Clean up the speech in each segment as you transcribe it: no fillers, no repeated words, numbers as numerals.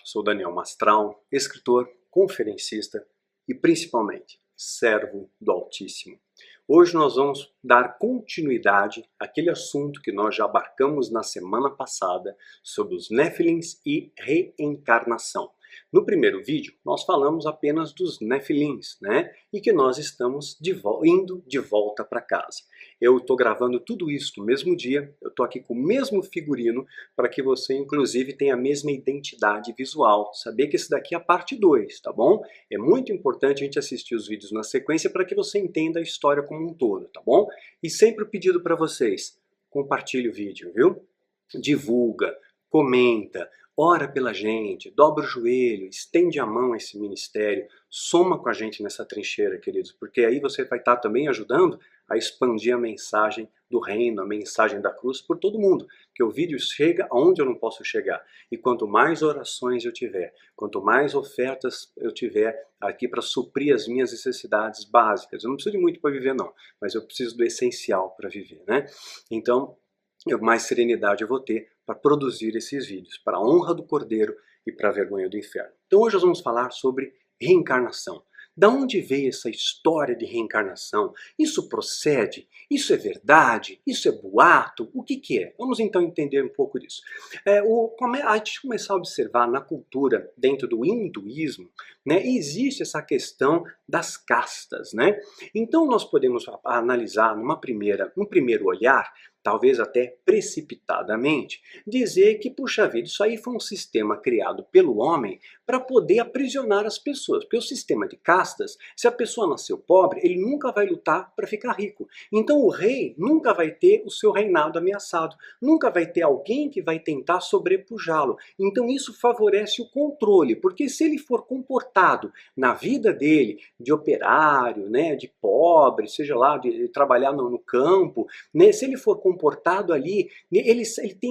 sou Daniel Mastral, escritor, conferencista e principalmente servo do Altíssimo. Hoje nós vamos dar continuidade àquele assunto que nós já abarcamos na semana passada sobre os Nefilins e reencarnação. No primeiro vídeo, nós falamos apenas dos Nefilins, né? E que nós estamos indo de volta para casa. Eu estou gravando tudo isso no mesmo dia, eu estou aqui com o mesmo figurino, para que você, inclusive, tenha a mesma identidade visual. Saber que esse daqui é a parte 2, tá bom? É muito importante a gente assistir os vídeos na sequência para que você entenda a história como um todo, tá bom? E sempre o pedido para vocês, compartilhe o vídeo, viu? Divulga, comenta, ora pela gente, dobra o joelho, estende a mão a esse ministério, soma com a gente nessa trincheira, queridos, porque aí você vai estar também ajudando a expandir a mensagem do reino, a mensagem da cruz por todo mundo, que o vídeo chega aonde eu não posso chegar. E quanto mais orações eu tiver, quanto mais ofertas eu tiver aqui para suprir as minhas necessidades básicas, eu não preciso de muito para viver não, mas eu preciso do essencial para viver, né? Então, mais serenidade eu vou ter para produzir esses vídeos, para a honra do Cordeiro e para a vergonha do inferno. Então hoje nós vamos falar sobre reencarnação. Da onde veio essa história de reencarnação? Isso procede? Isso é verdade? Isso é boato? O que é? Vamos então entender um pouco disso. A gente começar a observar na cultura, dentro do hinduísmo, né, existe essa questão das castas, né? Então nós podemos analisar num primeiro olhar, talvez até precipitadamente, dizer que, puxa vida, isso aí foi um sistema criado pelo homem para poder aprisionar as pessoas. Porque o sistema de castas, se a pessoa nasceu pobre, ele nunca vai lutar para ficar rico. Então o rei nunca vai ter o seu reinado ameaçado, nunca vai ter alguém que vai tentar sobrepujá-lo. Então isso favorece o controle, porque se ele for comportado na vida dele, de operário, né, de pobre, seja lá, de trabalhar no campo, né, se ele for comportado ali, ele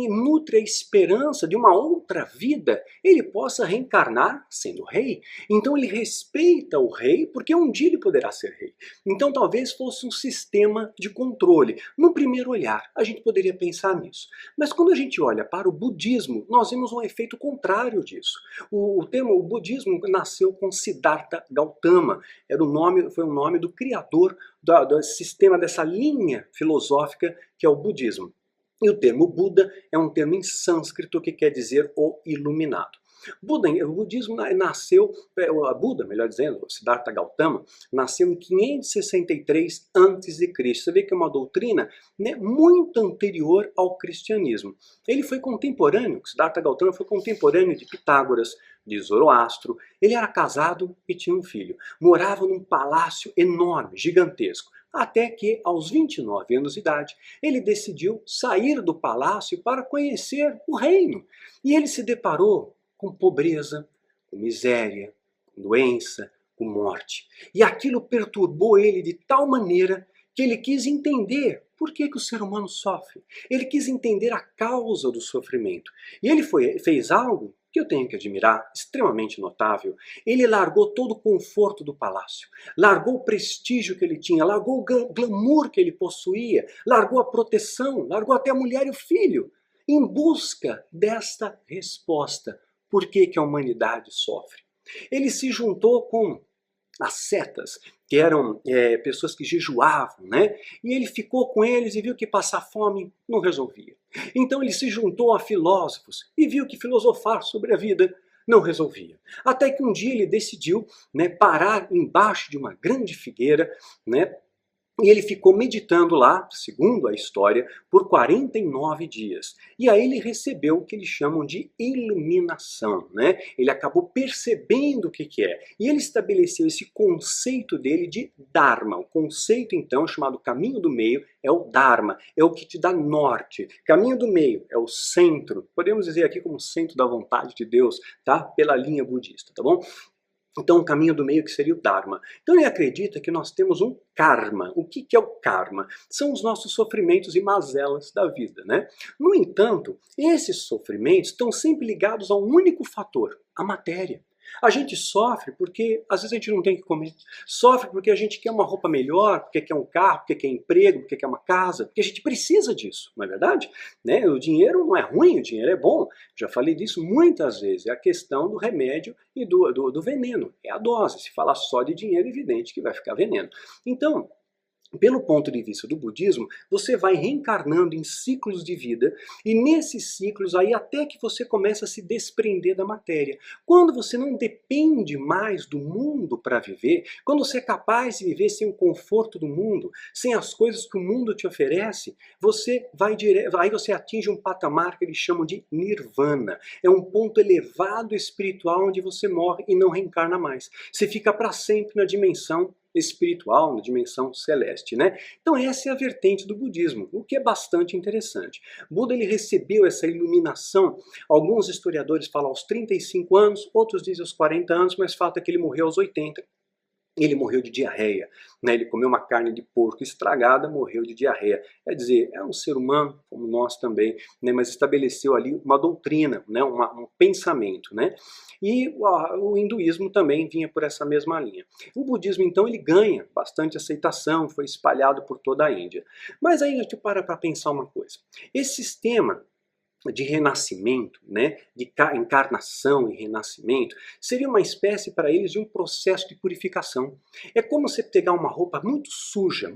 nutre a esperança de uma outra vida, ele possa reencarnar sendo rei. Então ele respeita o rei, porque um dia ele poderá ser rei. Então talvez fosse um sistema de controle. No primeiro olhar, a gente poderia pensar nisso. Mas quando a gente olha para o budismo, nós vemos um efeito contrário disso. O budismo nasceu com Siddhartha Gautama, foi o nome do criador do sistema, dessa linha filosófica que é o budismo. E o termo Buda é um termo em sânscrito que quer dizer o iluminado. O budismo nasceu, Buda, melhor dizendo, Siddhartha Gautama, nasceu em 563 a.C. Você vê que é uma doutrina, né, muito anterior ao cristianismo. Ele foi contemporâneo, Siddhartha Gautama foi contemporâneo de Pitágoras, de Zoroastro. Ele era casado e tinha um filho. Morava num palácio enorme, gigantesco. Até que, aos 29 anos de idade, ele decidiu sair do palácio para conhecer o reino. E ele se deparou com pobreza, com miséria, com doença, com morte. E aquilo perturbou ele de tal maneira que ele quis entender por que o ser humano sofre. Ele quis entender a causa do sofrimento. E ele fez algo que eu tenho que admirar, extremamente notável. Ele largou todo o conforto do palácio, largou o prestígio que ele tinha, largou o glamour que ele possuía, largou a proteção, largou até a mulher e o filho, em busca desta resposta. Por que a humanidade sofre? Ele se juntou com ascetas, que eram pessoas que jejuavam, né? E ele ficou com eles e viu que passar fome não resolvia. Então ele se juntou a filósofos e viu que filosofar sobre a vida não resolvia. Até que um dia ele decidiu, né, parar embaixo de uma grande figueira, né? E ele ficou meditando lá, segundo a história, por 49 dias. E aí ele recebeu o que eles chamam de iluminação, né? Ele acabou percebendo o que é. E ele estabeleceu esse conceito dele de Dharma. O conceito, então, chamado caminho do meio, é o Dharma. É o que te dá norte. Caminho do meio é o centro. Podemos dizer aqui como centro da vontade de Deus, tá? Pela linha budista, tá bom? Então, o caminho do meio que seria o Dharma. Então, ele acredita que nós temos um karma. O que é o karma? São os nossos sofrimentos e mazelas da vida, né? No entanto, esses sofrimentos estão sempre ligados a um único fator, a matéria. A gente sofre porque às vezes a gente não tem o que comer. Sofre porque a gente quer uma roupa melhor, porque quer um carro, porque quer emprego, porque quer uma casa, porque a gente precisa disso, não é verdade? Né? O dinheiro não é ruim, o dinheiro é bom. Já falei disso muitas vezes. É a questão do remédio e do veneno. É a dose. Se falar só de dinheiro, é evidente que vai ficar veneno. Então, pelo ponto de vista do budismo, você vai reencarnando em ciclos de vida e nesses ciclos aí até que você começa a se desprender da matéria. Quando você não depende mais do mundo para viver, quando você é capaz de viver sem o conforto do mundo, sem as coisas que o mundo te oferece, você vai direto, aí você atinge um patamar que eles chamam de nirvana. É um ponto elevado espiritual onde você morre e não reencarna mais. Você fica para sempre na dimensão espiritual, na dimensão celeste, né? Então essa é a vertente do budismo, o que é bastante interessante. Buda ele recebeu essa iluminação, alguns historiadores falam aos 35 anos, outros dizem aos 40 anos, mas fato é que ele morreu aos 80. Ele morreu de diarreia, né? Ele comeu uma carne de porco estragada, morreu de diarreia. Quer dizer, é um ser humano, como nós também, né? Mas estabeleceu ali uma doutrina, né? Um pensamento. Né? E o hinduísmo também vinha por essa mesma linha. O budismo, então, ele ganha bastante aceitação, foi espalhado por toda a Índia. Mas aí a gente para pensar uma coisa. Esse sistema de renascimento, né, de encarnação e renascimento, seria uma espécie para eles de um processo de purificação. É como você pegar uma roupa muito suja,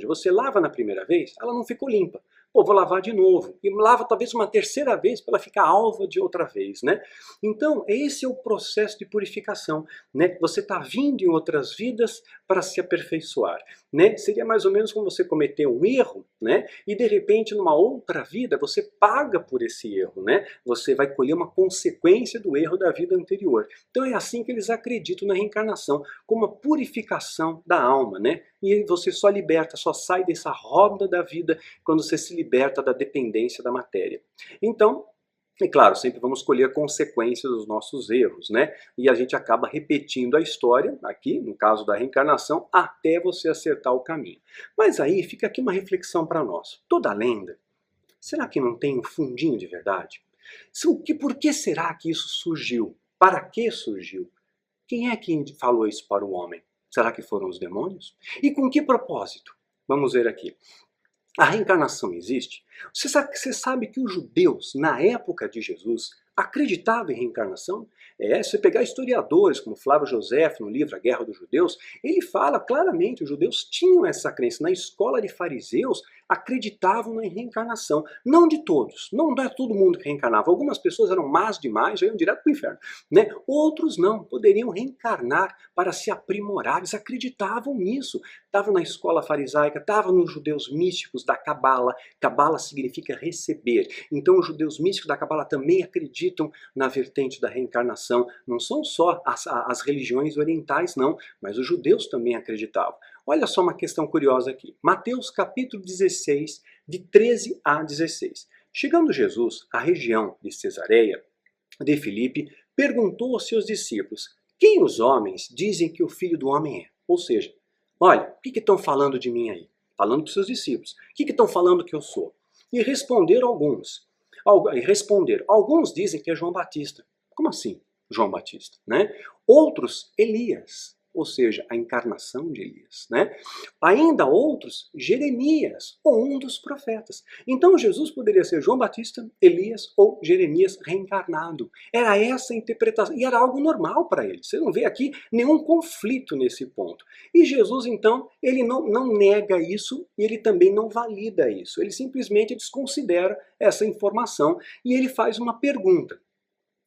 você lava na primeira vez, ela não ficou limpa. Pô, vou lavar de novo. E lava talvez uma terceira vez para ela ficar alva de outra vez, né? Então, esse é o processo de purificação, né? Você está vindo em outras vidas para se aperfeiçoar, né? Seria mais ou menos como você cometer um erro, né? E de repente, numa outra vida, você paga por esse erro, né? Você vai colher uma consequência do erro da vida anterior. Então é assim que eles acreditam na reencarnação, como a purificação da alma, né? E você só liberta, só sai dessa roda da vida quando você se liberta da dependência da matéria. Então, e claro, sempre vamos colher consequências dos nossos erros, né? E a gente acaba repetindo a história, aqui, no caso da reencarnação, até você acertar o caminho. Mas aí fica aqui uma reflexão para nós. Toda lenda, será que não tem um fundinho de verdade? Por que será que isso surgiu? Para que surgiu? Quem é que falou isso para o homem? Será que foram os demônios? E com que propósito? Vamos ver aqui. A reencarnação existe? Você sabe que os judeus, na época de Jesus, acreditavam em reencarnação? Se você pegar historiadores como Flávio José, no livro A Guerra dos Judeus, ele fala claramente que os judeus tinham essa crença. Na escola de fariseus, acreditavam na reencarnação. Não de todos, não é todo mundo que reencarnava. Algumas pessoas eram más demais, já iam direto para o inferno. Né? Outros não, poderiam reencarnar para se aprimorar. Eles acreditavam nisso. Estavam na escola farisaica, estavam nos judeus místicos da Cabala. Cabala significa receber. Então os judeus místicos da Cabala também acreditam na vertente da reencarnação. Não são só as religiões orientais, não, mas os judeus também acreditavam. Olha só uma questão curiosa aqui. Mateus capítulo 16, de 13 a 16. Chegando Jesus à região de Cesareia de Filipe, perguntou aos seus discípulos: quem os homens dizem que o Filho do Homem é? Ou seja, olha, o que estão falando de mim aí? Falando para os seus discípulos. O que estão falando que eu sou? E responderam alguns. Alguns dizem que é João Batista. Como assim, João Batista? Né? Outros, Elias. Ou seja, a encarnação de Elias. Né? Ainda outros, Jeremias, ou um dos profetas. Então Jesus poderia ser João Batista, Elias ou Jeremias reencarnado. Era essa a interpretação, e era algo normal para eles. Você não vê aqui nenhum conflito nesse ponto. E Jesus, então, ele não nega isso e ele também não valida isso. Ele simplesmente desconsidera essa informação e ele faz uma pergunta.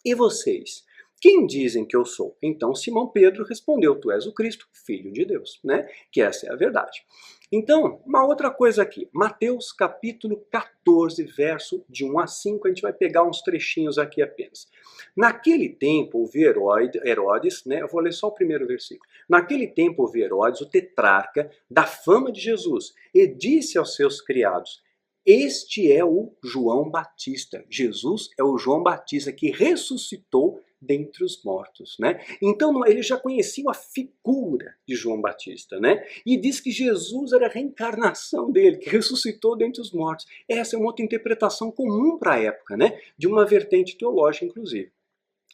E vocês? Quem dizem que eu sou? Então Simão Pedro respondeu: tu és o Cristo, Filho de Deus, né? Que essa é a verdade. Então, uma outra coisa aqui, Mateus capítulo 14, verso de 1 a 5, a gente vai pegar uns trechinhos aqui apenas. Naquele tempo, houve Herodes, né? Eu vou ler só o primeiro versículo. Naquele tempo, houve Herodes, o tetrarca, da fama de Jesus, e disse aos seus criados: este é o João Batista. Jesus é o João Batista que ressuscitou dentre os mortos, né? Então ele já conhecia a figura de João Batista, né? E diz que Jesus era a reencarnação dele, que ressuscitou dentre os mortos. Essa é uma outra interpretação comum para a época, né? De uma vertente teológica, inclusive.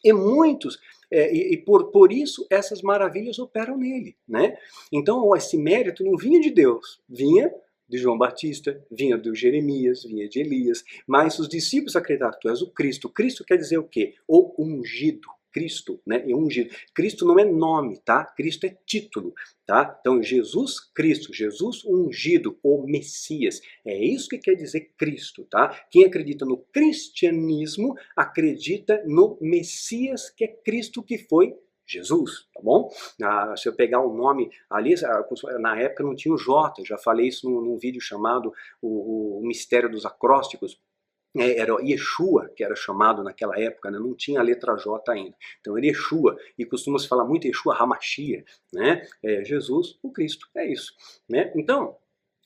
E muitos, por isso essas maravilhas operam nele, né? Então esse mérito não vinha de Deus, vinha de João Batista, vinha de Jeremias, vinha de Elias, mas os discípulos acreditaram, tu és o Cristo. Cristo quer dizer o quê? O ungido. Cristo, né? É ungido. Cristo não é nome, tá? Cristo é título, tá? Então Jesus Cristo, Jesus ungido, o Messias. É isso que quer dizer Cristo, tá? Quem acredita no cristianismo acredita no Messias, que é Cristo, que foi Jesus, tá bom? Se eu pegar o nome ali, na época não tinha o J, já falei isso num vídeo chamado o Mistério dos Acrósticos. Era Yeshua, que era chamado naquela época, né? Não tinha a letra J ainda. Então era Yeshua, e costuma-se falar muito Yeshua HaMashiach, né? Jesus, o Cristo, é isso. Né? Então,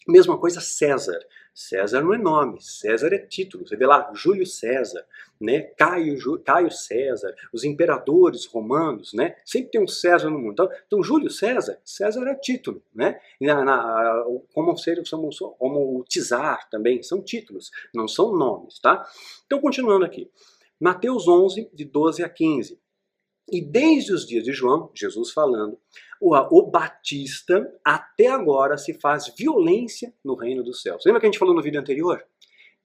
mesma coisa César. César não é nome, César é título. Você vê lá, Júlio César, né? Caio César, os imperadores romanos, né? Sempre tem um César no mundo. Então Júlio César, César é título, né? Como o Czar também, são títulos, não são nomes, tá? Então continuando aqui. Mateus 11, de 12 a 15. E desde os dias de João, Jesus falando, o Batista até agora se faz violência no reino dos céus. Lembra que a gente falou no vídeo anterior?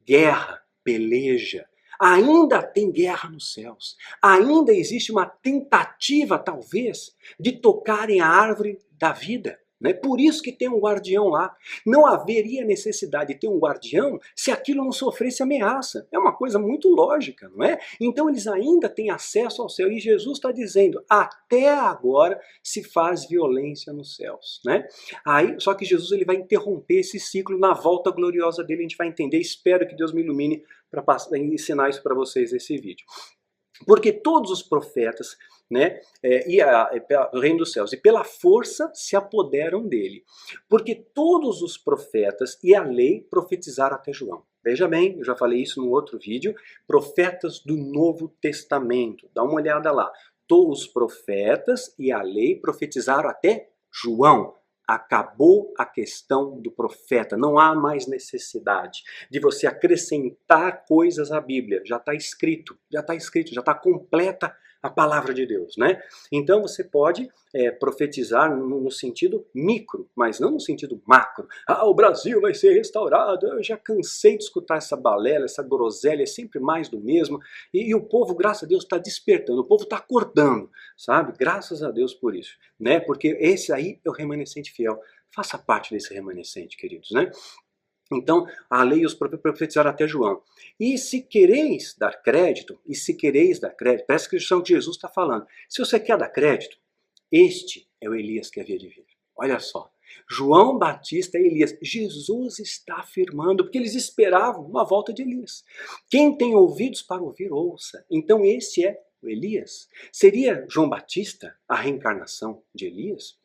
Guerra, peleja. Ainda tem guerra nos céus. Ainda existe uma tentativa, talvez, de tocarem a árvore da vida. Né? Por isso que tem um guardião lá. Não haveria necessidade de ter um guardião se aquilo não sofresse ameaça. É uma coisa muito lógica, não é? Então eles ainda têm acesso ao céu. E Jesus está dizendo, até agora se faz violência nos céus. Né? Só que Jesus ele vai interromper esse ciclo na volta gloriosa dele. A gente vai entender. Espero que Deus me ilumine para ensinar isso para vocês nesse vídeo. Porque todos os profetas, né, do reino dos céus, e pela força se apoderam dele. Porque todos os profetas e a lei profetizaram até João. Veja bem, eu já falei isso num outro vídeo, profetas do Novo Testamento. Dá uma olhada lá. Todos os profetas e a lei profetizaram até João. Acabou a questão do profeta, não há mais necessidade de você acrescentar coisas à Bíblia, já está escrito, já está completa a palavra de Deus, né? Então você pode profetizar no sentido micro, mas não no sentido macro. O Brasil vai ser restaurado. Eu já cansei de escutar essa balela, essa groselha, é sempre mais do mesmo. E o povo, graças a Deus, está despertando, o povo está acordando, sabe? Graças a Deus por isso, né? Porque esse aí é o remanescente fiel. Faça parte desse remanescente, queridos, né? Então, a lei e os profetizaram até João. E se quereis dar crédito, presta atenção que Jesus está falando. Se você quer dar crédito, este é o Elias que havia de vir. Olha só. João Batista e Elias. Jesus está afirmando, porque eles esperavam uma volta de Elias. Quem tem ouvidos para ouvir, ouça. Então esse é o Elias. Seria João Batista a reencarnação de Elias?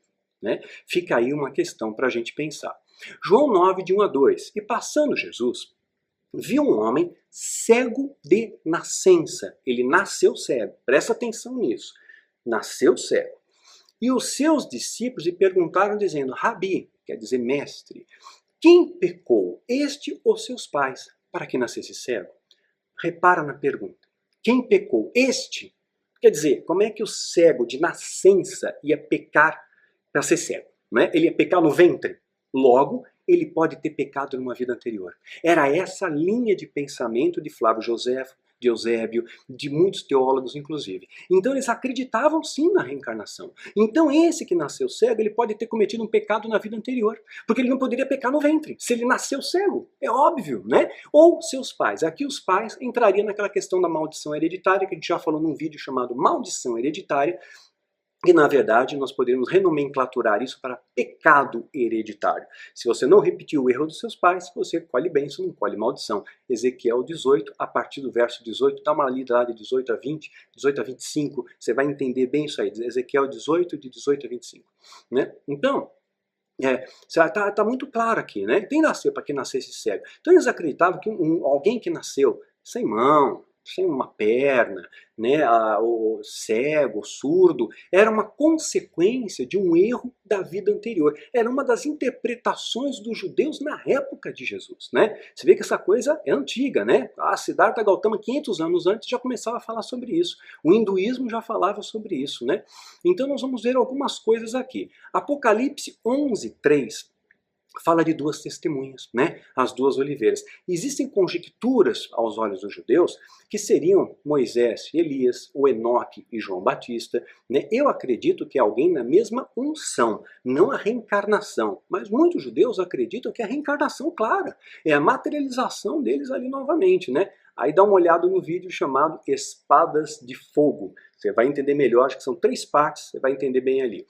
Né? Fica aí uma questão para a gente pensar. João 9, de 1 a 2. E passando Jesus, viu um homem cego de nascença. Ele nasceu cego. Presta atenção nisso. Nasceu cego. E os seus discípulos lhe perguntaram, dizendo, Rabi, quer dizer mestre, quem pecou, este ou seus pais, para que nascesse cego? Repara na pergunta. Quem pecou? Este? Quer dizer, como é que o cego de nascença ia pecar para ser cego? Né? Ele ia pecar no ventre? Logo, ele pode ter pecado numa vida anterior. Era essa linha de pensamento de Flávio Joséfo, de Eusébio, de muitos teólogos, inclusive. Então eles acreditavam sim na reencarnação. Então esse que nasceu cego, ele pode ter cometido um pecado na vida anterior, porque ele não poderia pecar no ventre, se ele nasceu cego, é óbvio, né? Ou seus pais. Aqui os pais entrariam naquela questão da maldição hereditária, que a gente já falou num vídeo chamado Maldição Hereditária, e, na verdade, nós poderíamos renomenclaturar isso para pecado hereditário. Se você não repetiu o erro dos seus pais, você colhe bênção, não colhe maldição. Ezequiel 18, a partir do verso 18, dá uma lida lá de 18 a 20, 18 a 25, você vai entender bem isso aí. Ezequiel 18, de 18 a 25. Né? Então, tá muito claro aqui, né? Tem nascer para quem nascesse cego. Então eles acreditavam que alguém que nasceu sem mão, sem uma perna, né, o cego, o surdo, era uma consequência de um erro da vida anterior. Era uma das interpretações dos judeus na época de Jesus, né? Você vê que essa coisa é antiga, né? A Siddhartha Gautama, 500 anos antes, já começava a falar sobre isso. O hinduísmo já falava sobre isso, né? Então nós vamos ver algumas coisas aqui. Apocalipse 11:3 fala de duas testemunhas, né? As duas oliveiras. Existem conjecturas aos olhos dos judeus que seriam Moisés e Elias, ou Enoque e João Batista, né? Eu acredito que é alguém na mesma unção, não a reencarnação, mas muitos judeus acreditam que é a reencarnação clara, é a materialização deles ali novamente, né? Aí dá uma olhada no vídeo chamado Espadas de Fogo. Você vai entender melhor, acho que são 3 partes, você vai entender bem ali.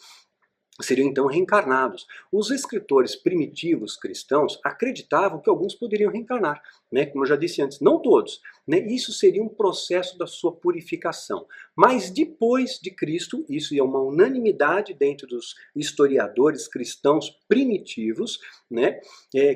Seriam então reencarnados. Os escritores primitivos cristãos acreditavam que alguns poderiam reencarnar, né? Como eu já disse antes, não todos, né? Isso seria um processo da sua purificação. Mas depois de Cristo, isso é uma unanimidade dentro dos historiadores cristãos primitivos, né?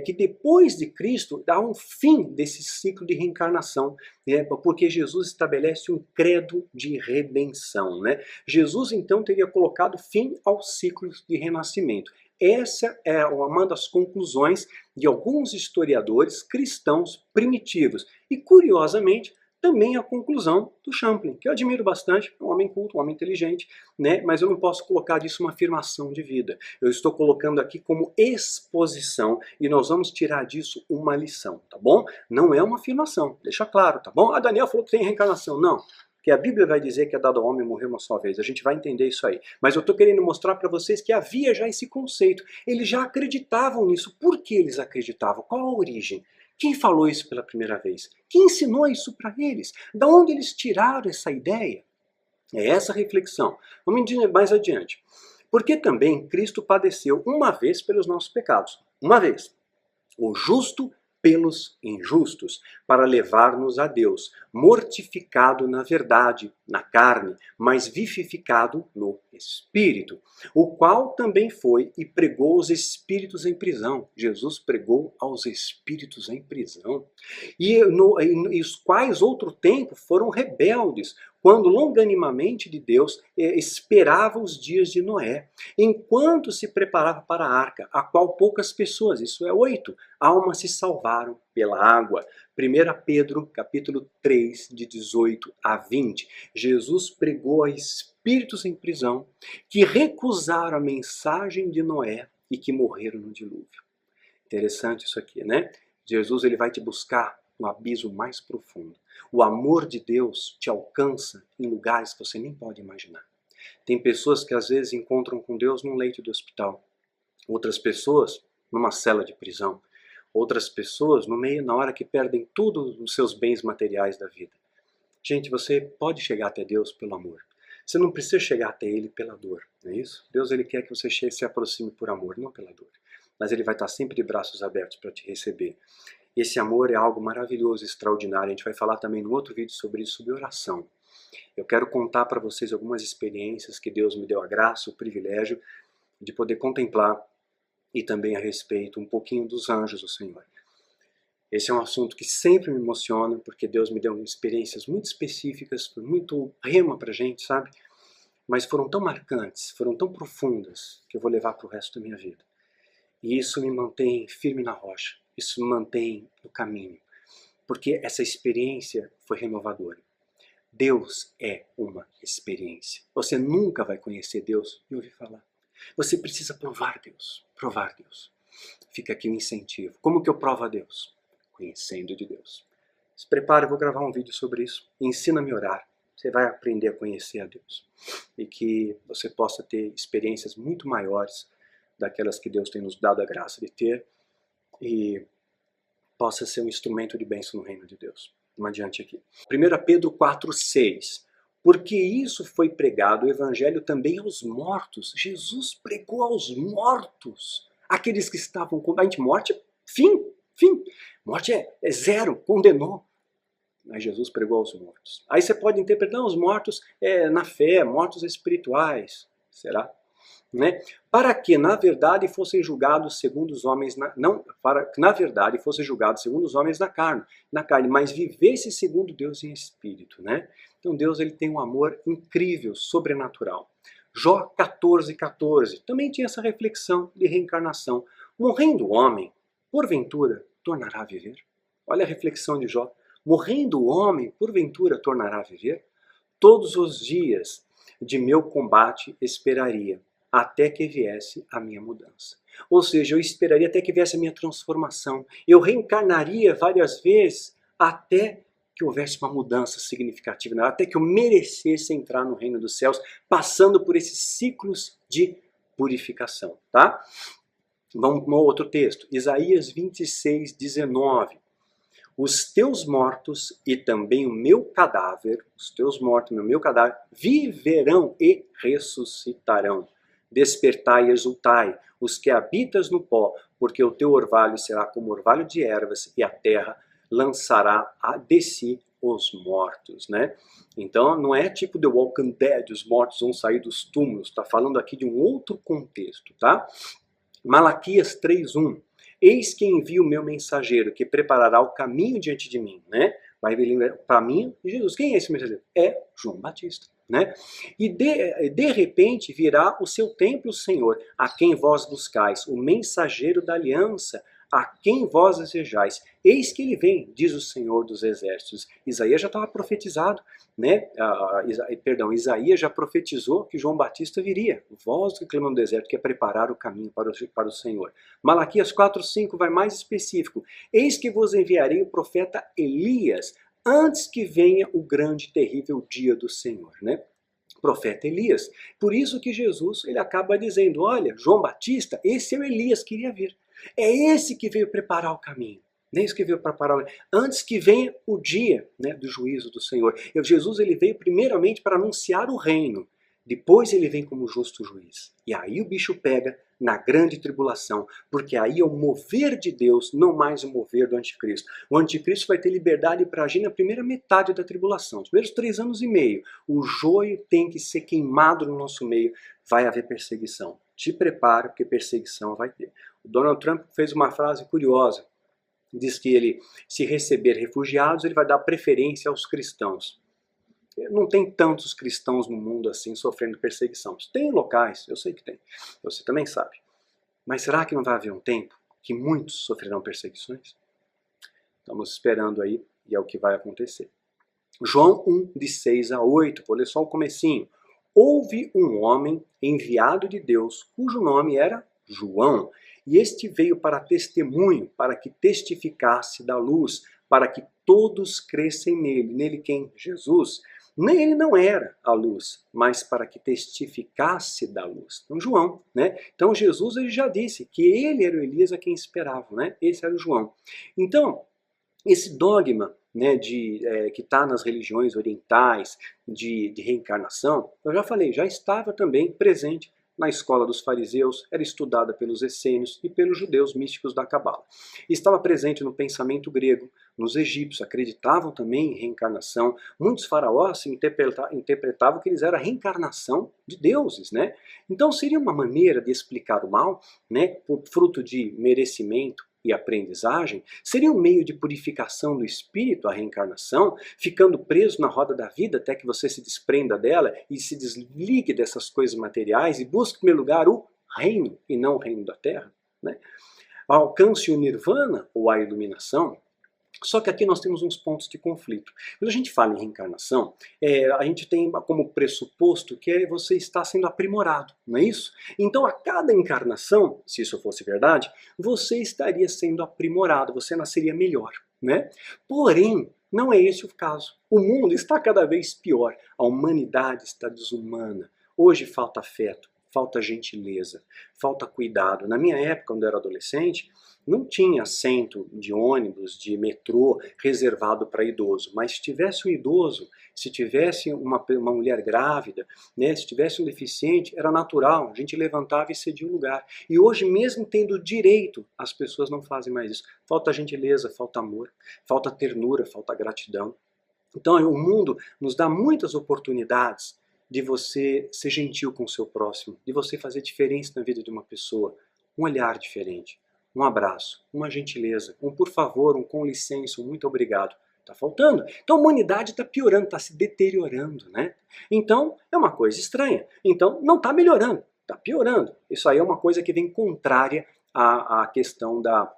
Que depois de Cristo dá um fim desse ciclo de reencarnação, né? Porque Jesus estabelece um credo de redenção, né? Jesus então teria colocado fim aos ciclos de renascimento. Essa é uma das conclusões de alguns historiadores cristãos primitivos. E, curiosamente, também a conclusão do Champlin, que eu admiro bastante, é um homem culto, um homem inteligente, né? Mas eu não posso colocar disso uma afirmação de vida. Eu estou colocando aqui como exposição e nós vamos tirar disso uma lição, tá bom? Não é uma afirmação, deixa claro, tá bom? Ah, Daniel falou que tem reencarnação. Não. Que a Bíblia vai dizer que é dado ao homem morrer uma só vez. A gente vai entender isso aí. Mas eu estou querendo mostrar para vocês que havia já esse conceito. Eles já acreditavam nisso. Por que eles acreditavam? Qual a origem? Quem falou isso pela primeira vez? Quem ensinou isso para eles? Da onde eles tiraram essa ideia? É essa a reflexão. Vamos ir mais adiante. Porque também Cristo padeceu uma vez pelos nossos pecados. Uma vez. O justo pelos injustos, para levar-nos a Deus, mortificado na verdade, na carne, mas vivificado no Espírito, o qual também foi e pregou os espíritos em prisão. Jesus pregou aos espíritos em prisão, e os quais outro tempo foram rebeldes, quando longanimamente de Deus esperava os dias de Noé, enquanto se preparava para a arca, a qual poucas pessoas, isso é 8, almas se salvaram pela água. 1 Pedro, capítulo 3, de 18 a 20. Jesus pregou a espíritos em prisão que recusaram a mensagem de Noé e que morreram no dilúvio. Interessante isso aqui, né? Jesus ele vai te buscar no abismo mais profundo. O amor de Deus te alcança em lugares que você nem pode imaginar. Tem pessoas que às vezes encontram com Deus num leito de hospital. Outras pessoas numa cela de prisão. Outras pessoas na hora que perdem todos os seus bens materiais da vida. Gente, você pode chegar até Deus pelo amor. Você não precisa chegar até Ele pela dor, não é isso? Deus ele quer que você se aproxime por amor, não pela dor. Mas Ele vai estar sempre de braços abertos para te receber. Esse amor é algo maravilhoso, extraordinário. A gente vai falar também no outro vídeo sobre isso, sobre oração. Eu quero contar para vocês algumas experiências que Deus me deu a graça, o privilégio de poder contemplar e também a respeito um pouquinho dos anjos do Senhor. Esse é um assunto que sempre me emociona, porque Deus me deu experiências muito específicas, foi muito rema pra gente, sabe? Mas foram tão marcantes, foram tão profundas, que eu vou levar para o resto da minha vida. E isso me mantém firme na rocha, isso me mantém no caminho, porque essa experiência foi renovadora. Deus é uma experiência. Você nunca vai conhecer Deus e ouvir falar. Você precisa provar Deus, provar Deus. Fica aqui o incentivo. Como que eu provo a Deus? Conhecendo de Deus. Se prepare, eu vou gravar um vídeo sobre isso. Ensina-me a orar. Você vai aprender a conhecer a Deus. E que você possa ter experiências muito maiores daquelas que Deus tem nos dado a graça de ter. E possa ser um instrumento de bênção no reino de Deus. Vamos adiante aqui. 1 Pedro 4,6. Porque isso foi pregado, o evangelho também aos mortos. Jesus pregou aos mortos. Aqueles que estavam com a morte, fim. Morte é zero, condenou. Mas Jesus pregou aos mortos. Aí você pode interpretar os mortos na fé, mortos espirituais. Será? né? Para que na verdade fossem julgados segundo os homens não para que na verdade fossem julgados segundo os homens na carne, mas vivesse segundo Deus em espírito, né? Então Deus ele tem um amor incrível, sobrenatural. Jó 14:14 também tinha essa reflexão de reencarnação. Morrendo o homem, porventura tornará a viver? Olha a reflexão de Jó. Morrendo o homem, porventura tornará a viver? Todos os dias de meu combate esperaria, até que viesse a minha mudança. Ou seja, eu esperaria até que viesse a minha transformação. Eu reencarnaria várias vezes até que houvesse uma mudança significativa, até que eu merecesse entrar no reino dos céus, passando por esses ciclos de purificação, tá? Vamos para um outro texto, Isaías 26:19. Os teus mortos e também o meu cadáver, os teus mortos e o meu cadáver, viverão e ressuscitarão. Despertai e exultai, os que habitas no pó, porque o teu orvalho será como orvalho de ervas, e a terra lançará de si os mortos, né? Então não é tipo The Walking Dead, os mortos vão sair dos túmulos, está falando aqui de um outro contexto, tá? Malaquias 3:1. Eis que envio o meu mensageiro, que preparará o caminho diante de mim, né? Vai vir para mim Jesus. Quem é esse mensageiro? É João Batista, né? E de repente virá o seu templo, Senhor, a quem vós buscais, o mensageiro da aliança, a quem vós desejais. Eis que ele vem, diz o Senhor dos Exércitos. Isaías já estava profetizado, né? Isaías já profetizou que João Batista viria. Voz que clama no deserto, que é preparar o caminho para o Senhor. Malaquias 4:5 vai mais específico. Eis que vos enviarei o profeta Elias, antes que venha o grande e terrível dia do Senhor, né? Profeta Elias. Por isso que Jesus ele acaba dizendo, olha, João Batista, esse é o Elias que iria vir. É esse que veio preparar o caminho. É esse que veio preparar antes que venha o dia, né, do juízo do Senhor. Jesus ele veio primeiramente para anunciar o reino. Depois ele vem como justo juiz. E aí o bicho pega na grande tribulação, porque aí é o mover de Deus, não mais o mover do anticristo. O anticristo vai ter liberdade para agir na primeira metade da tribulação, os primeiros 3 anos e meio. O joio tem que ser queimado no nosso meio, vai haver perseguição. Te prepara, porque perseguição vai ter. O Donald Trump fez uma frase curiosa, diz que ele, se receber refugiados, ele vai dar preferência aos cristãos. Não tem tantos cristãos no mundo assim sofrendo perseguição. Tem locais, eu sei que tem, você também sabe. Mas será que não vai haver um tempo que muitos sofrerão perseguições? Estamos esperando aí e é o que vai acontecer. João 1:6-8, vou ler só o comecinho. Houve um homem enviado de Deus, cujo nome era João, e este veio para testemunho, para que testificasse da luz, para que todos crescem nele. Nele quem? Jesus. Ele não era a luz, mas para que testificasse da luz. Então João, né? Então Jesus ele já disse que ele era o Elias a quem esperavam, né? Esse era o João. Então, esse dogma, né, que está nas religiões orientais de reencarnação, eu já falei, já estava também presente na escola dos fariseus, era estudada pelos essênios e pelos judeus místicos da Cabala. Estava presente no pensamento grego, nos egípcios acreditavam também em reencarnação. Muitos faraós interpretavam que eles eram a reencarnação de deuses, né? Então seria uma maneira de explicar o mal, né, por fruto de merecimento e aprendizagem, seria um meio de purificação do espírito, a reencarnação, ficando preso na roda da vida até que você se desprenda dela e se desligue dessas coisas materiais e busque, em primeiro lugar, o reino e não o reino da terra, né? Alcance o nirvana, ou a iluminação. Só que aqui nós temos uns pontos de conflito. Quando a gente fala em reencarnação, a gente tem como pressuposto que você está sendo aprimorado, não é isso? Então a cada encarnação, se isso fosse verdade, você estaria sendo aprimorado, você nasceria melhor, né? Porém, não é esse o caso. O mundo está cada vez pior, a humanidade está desumana. Hoje falta afeto, falta gentileza, falta cuidado. Na minha época, quando eu era adolescente, não tinha assento de ônibus, de metrô reservado para idoso, mas se tivesse um idoso, se tivesse uma mulher grávida, né, se tivesse um deficiente, era natural, a gente levantava e cedia o lugar. E hoje, mesmo tendo direito, as pessoas não fazem mais isso. Falta gentileza, falta amor, falta ternura, falta gratidão. Então o mundo nos dá muitas oportunidades de você ser gentil com o seu próximo, de você fazer diferença na vida de uma pessoa, um olhar diferente, um abraço, uma gentileza, um por favor, um com licença, um muito obrigado. Está faltando. Então a humanidade está piorando, está se deteriorando, né? Então é uma coisa estranha. Então não está melhorando, está piorando. Isso aí é uma coisa que vem contrária à questão da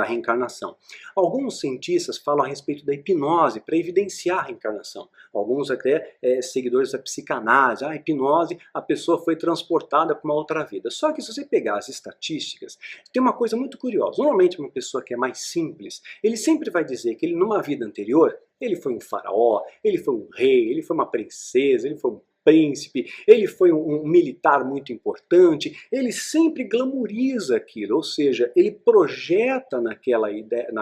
reencarnação. Alguns cientistas falam a respeito da hipnose para evidenciar a reencarnação. Alguns até seguidores da psicanálise, a hipnose, a pessoa foi transportada para uma outra vida. Só que se você pegar as estatísticas, tem uma coisa muito curiosa. Normalmente uma pessoa que é mais simples, ele sempre vai dizer que ele numa vida anterior, ele foi um faraó, ele foi um rei, ele foi uma princesa, ele foi um príncipe, ele foi um militar muito importante, ele sempre glamoriza aquilo, ou seja, ele projeta naquela ideia,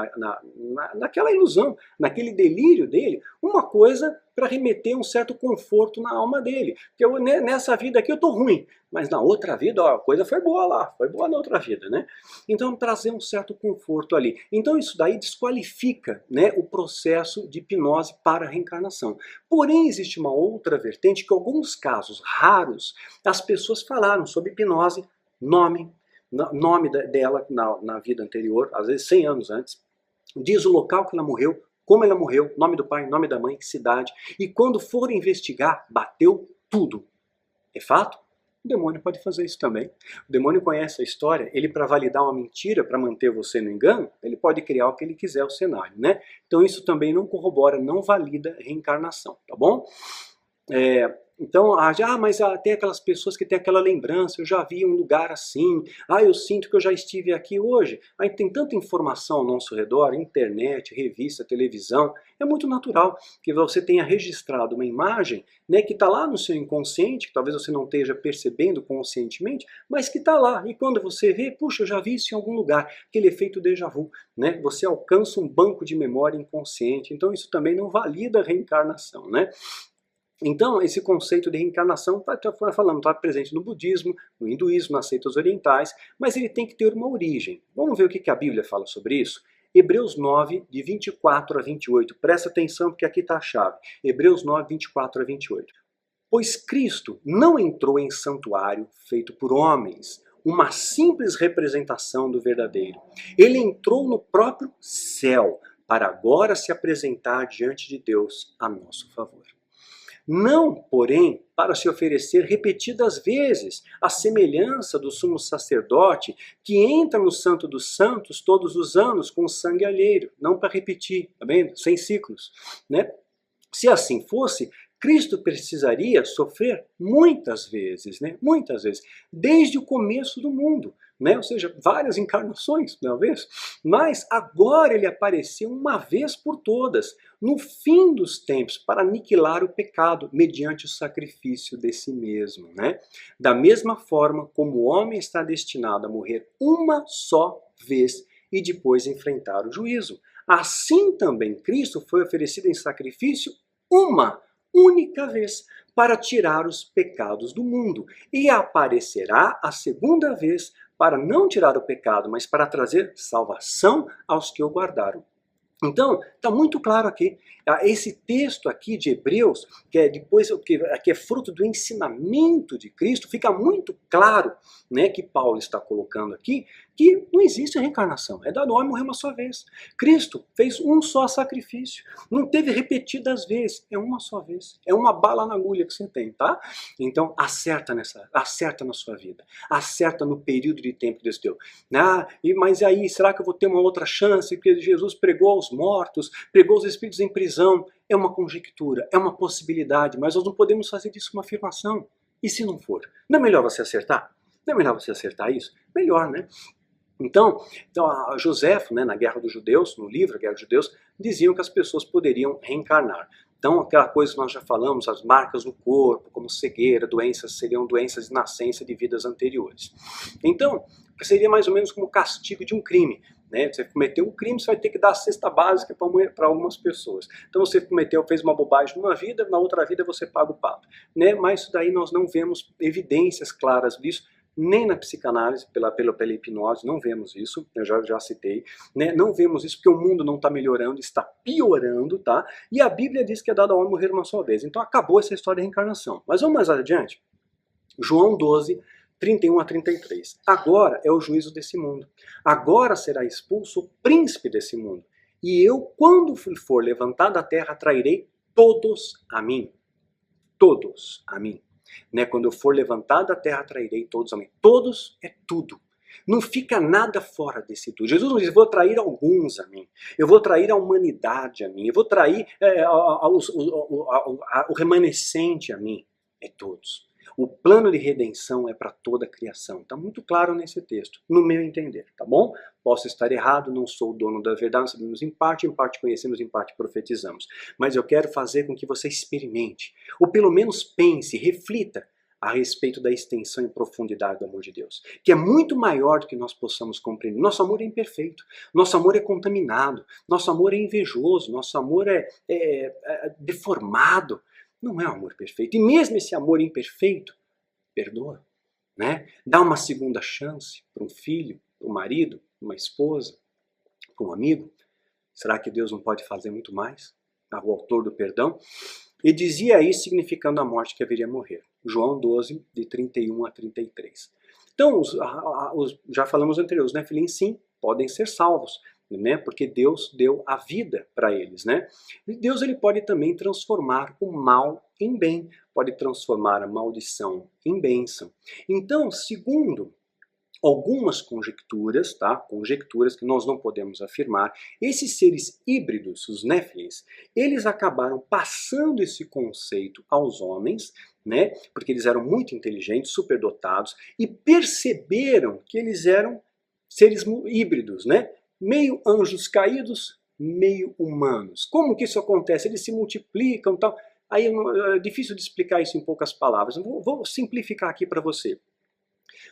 naquela ilusão, naquele delírio dele, uma coisa para remeter um certo conforto na alma dele. Porque nessa vida aqui eu estou ruim, mas na outra vida ó, a coisa foi boa lá, foi boa na outra vida, né? Então trazer um certo conforto ali. Então isso daí desqualifica, né, o processo de hipnose para a reencarnação. Porém existe uma outra vertente que em alguns casos raros as pessoas falaram sobre hipnose, nome dela na vida anterior, às vezes 100 anos antes, diz o local que ela morreu, como ela morreu, nome do pai, nome da mãe, cidade, e quando for investigar, bateu tudo. É fato? O demônio pode fazer isso também. O demônio conhece a história, ele para validar uma mentira, para manter você no engano, ele pode criar o que ele quiser o cenário, né? Então isso também não corrobora, não valida reencarnação, tá bom? Então, mas tem aquelas pessoas que têm aquela lembrança, eu já vi um lugar assim, eu sinto que eu já estive aqui hoje. Aí tem tanta informação ao nosso redor, internet, revista, televisão, é muito natural que você tenha registrado uma imagem, né, que está lá no seu inconsciente, que talvez você não esteja percebendo conscientemente, mas que está lá. E quando você vê, puxa, eu já vi isso em algum lugar, aquele efeito déjà vu, né? Você alcança um banco de memória inconsciente, então isso também não valida a reencarnação, né? Então, esse conceito de reencarnação está presente no budismo, no hinduísmo, nas seitas orientais, mas ele tem que ter uma origem. Vamos ver o que a Bíblia fala sobre isso? Hebreus 9, de 24 a 28. Presta atenção porque aqui está a chave. Hebreus 9, 24 a 28. Pois Cristo não entrou em santuário feito por homens, uma simples representação do verdadeiro. Ele entrou no próprio céu, para agora se apresentar diante de Deus a nosso favor. Não, porém, para se oferecer repetidas vezes, à semelhança do sumo sacerdote, que entra no Santo dos Santos todos os anos com sangue alheiro, não para repetir, tá vendo? Sem ciclos, né? Se assim fosse, Cristo precisaria sofrer muitas vezes, né? Muitas vezes, desde o começo do mundo, né? Ou seja, várias encarnações, talvez, mas agora ele apareceu uma vez por todas, no fim dos tempos, para aniquilar o pecado, mediante o sacrifício de si mesmo, né? Da mesma forma como o homem está destinado a morrer uma só vez e depois enfrentar o juízo. Assim também Cristo foi oferecido em sacrifício uma única vez para tirar os pecados do mundo e aparecerá a segunda vez para não tirar o pecado, mas para trazer salvação aos que o guardaram. Então, está muito claro aqui, esse texto aqui de Hebreus, que é fruto do ensinamento de Cristo, fica muito claro, né, que Paulo está colocando aqui, que não existe reencarnação, é dado homem morrer uma só vez. Cristo fez um só sacrifício, não teve repetidas vezes, é uma só vez, é uma bala na agulha que você tem, tá? Então acerta na sua vida, acerta no período de tempo desse teu. Mas aí, será que eu vou ter uma outra chance? Porque Jesus pregou aos mortos, pregou os espíritos em prisão. É uma conjectura, é uma possibilidade, mas nós não podemos fazer disso uma afirmação. E se não for? Não é melhor você acertar? Não é melhor você acertar isso? Melhor, né? Então a Joséfo, né, na Guerra dos Judeus, no livro A Guerra dos Judeus, diziam que as pessoas poderiam reencarnar. Então aquela coisa que nós já falamos, as marcas no corpo, como cegueira, doenças, seriam doenças de nascença de vidas anteriores. Então, seria mais ou menos como o castigo de um crime. Né? Você cometeu um crime, você vai ter que dar a cesta básica para algumas pessoas. Então você fez uma bobagem numa vida, na outra vida você paga o pato. Né? Mas isso daí nós não vemos evidências claras disso, nem na psicanálise, pela hipnose, não vemos isso, eu já citei, né? Não vemos isso porque o mundo não está melhorando, está piorando, tá? E a Bíblia diz que é dado ao homem morrer uma só vez. Então acabou essa história da reencarnação. Mas vamos mais adiante. João 12, 31 a 33. Agora é o juízo desse mundo. Agora será expulso o príncipe desse mundo. E eu, quando for levantado da terra, atrairei todos a mim. Todos a mim. Né? Quando eu for levantado da terra, atrairei todos a mim. Todos é tudo. Não fica nada fora desse tudo. Jesus não diz, eu vou trair alguns a mim. Eu vou trair a humanidade a mim. Eu vou trair o remanescente a mim. É todos. O plano de redenção é para toda a criação. Está muito claro nesse texto, no meu entender, tá bom? Posso estar errado, não sou o dono da verdade, nós sabemos em parte conhecemos, em parte profetizamos. Mas eu quero fazer com que você experimente, ou pelo menos pense, reflita a respeito da extensão e profundidade do amor de Deus, que é muito maior do que nós possamos compreender. Nosso amor é imperfeito, nosso amor é contaminado, nosso amor é invejoso, nosso amor é deformado. Não é um amor perfeito. E mesmo esse amor imperfeito, perdoa, né? Dá uma segunda chance para um filho, para um marido, uma esposa, para um amigo. Será que Deus não pode fazer muito mais? O autor do perdão. E dizia isso significando a morte que haveria morrer. João 12, de 31 a 33. Então, já falamos anterior, os Nefilim sim, podem ser salvos. Né? Porque Deus deu a vida para eles, né? E Deus ele pode também transformar o mal em bem, pode transformar a maldição em bênção. Então, segundo algumas conjecturas, tá? Conjecturas que nós não podemos afirmar, esses seres híbridos, os Néfilins, eles acabaram passando esse conceito aos homens, né? Porque eles eram muito inteligentes, superdotados e perceberam que eles eram seres híbridos, né? Meio anjos caídos, meio humanos. Como que isso acontece? Eles se multiplicam e tal. Aí é difícil de explicar isso em poucas palavras. Vou simplificar aqui para você.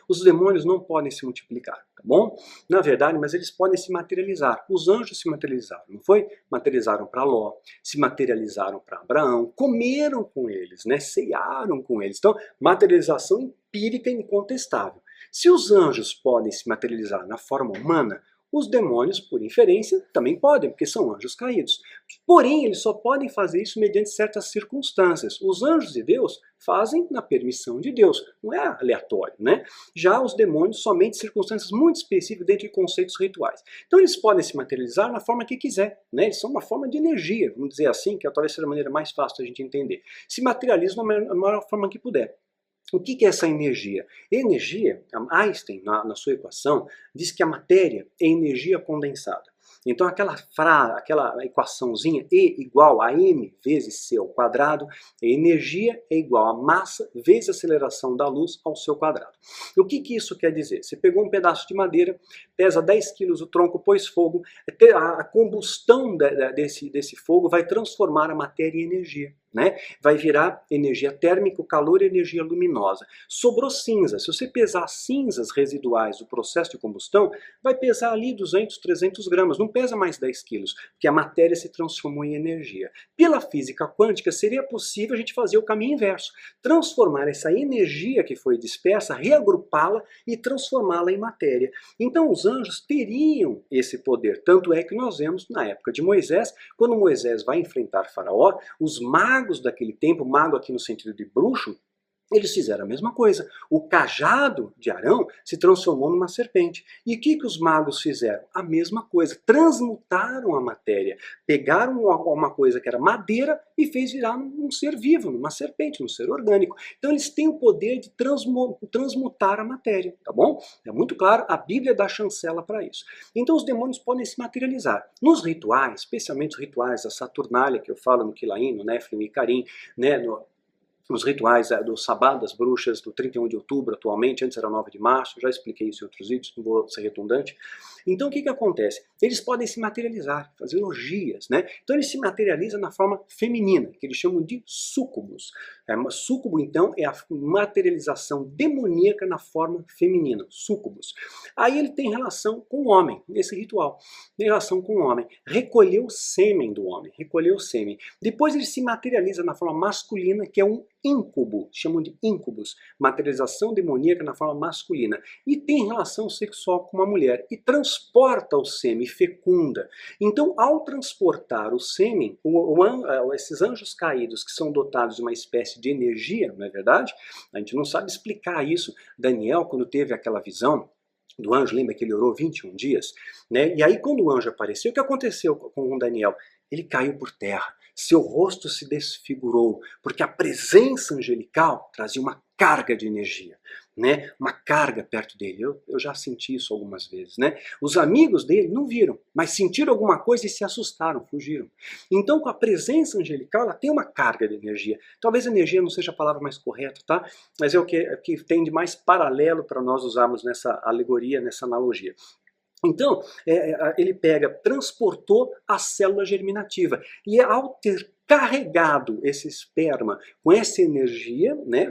Os demônios não podem se multiplicar, tá bom? Na verdade, mas eles podem se materializar. Os anjos se materializaram, não foi? Materializaram para Ló, se materializaram para Abraão, comeram com eles, né? Cearam com eles. Então, materialização empírica incontestável. Se os anjos podem se materializar na forma humana, os demônios, por inferência, também podem, porque são anjos caídos. Porém, eles só podem fazer isso mediante certas circunstâncias. Os anjos de Deus fazem na permissão de Deus, não é aleatório, né? Já os demônios, somente circunstâncias muito específicas dentro de conceitos rituais. Então eles podem se materializar na forma que quiser, né? Eles são uma forma de energia, vamos dizer assim, que talvez seja a maneira mais fácil da gente entender. Se materializam da maior forma que puder. O que é essa energia? Energia, Einstein, na sua equação, diz que a matéria é energia condensada. Então aquela equaçãozinha E igual a m vezes c ao quadrado, a energia é igual a massa vezes a aceleração da luz ao seu quadrado. O que isso quer dizer? Você pegou um pedaço de madeira, pesa 10 quilos o tronco, pôs fogo, a combustão desse fogo vai transformar a matéria em energia. Né? Vai virar energia térmica, calor e energia luminosa. Sobrou cinza. Se você pesar as cinzas residuais do processo de combustão, vai pesar ali 200, 300 gramas. Não pesa mais 10 quilos, porque a matéria se transformou em energia. Pela física quântica, seria possível a gente fazer o caminho inverso. Transformar essa energia que foi dispersa, reagrupá-la e transformá-la em matéria. Então os anjos teriam esse poder. Tanto é que nós vemos na época de Moisés, quando Moisés vai enfrentar Faraó, os magos daquele tempo, mago aqui no sentido de bruxo, eles fizeram a mesma coisa. O cajado de Arão se transformou numa serpente. E o que os magos fizeram? A mesma coisa. Transmutaram a matéria. Pegaram uma coisa que era madeira e fez virar um ser vivo, numa serpente, um ser orgânico. Então eles têm o poder de transmutar a matéria, tá bom? É muito claro, a Bíblia dá chancela para isso. Então os demônios podem se materializar. Nos rituais, especialmente os rituais da Saturnália, que eu falo no Quilaim, no Néfilim e Carim, né, nos rituais do Sabá das Bruxas, do 31 de outubro atualmente, antes era 9 de março, já expliquei isso em outros vídeos, não vou ser redundante. Então o que acontece? Eles podem se materializar, fazer orgias, né? Então eles se materializam na forma feminina, que eles chamam de súcubos. Súcubo, então, é a materialização demoníaca na forma feminina, súcubus. Aí ele tem relação com o homem, nesse ritual, tem relação com o homem. Recolheu o sêmen do homem, recolheu o sêmen. Depois ele se materializa na forma masculina, que é um íncubo, chamam de íncubus, materialização demoníaca na forma masculina. E tem relação sexual com uma mulher, e transporta o sêmen, fecunda. Então, ao transportar o sêmen, esses anjos caídos, que são dotados de uma espécie de energia, não é verdade? A gente não sabe explicar isso. Daniel, quando teve aquela visão do anjo, lembra que ele orou 21 dias? Né? E aí, quando o anjo apareceu, o que aconteceu com Daniel? Ele caiu por terra, seu rosto se desfigurou, porque a presença angelical trazia uma carga de energia, né? Uma carga perto dele. Eu já senti isso algumas vezes, né? Os amigos dele não viram, mas sentiram alguma coisa e se assustaram, fugiram. Então, com a presença angelical, ela tem uma carga de energia. Talvez energia não seja a palavra mais correta, tá? Mas é o que tem de mais paralelo para nós usarmos nessa alegoria, nessa analogia. Então, ele transportou a célula germinativa. E ao ter carregado esse esperma com essa energia, né,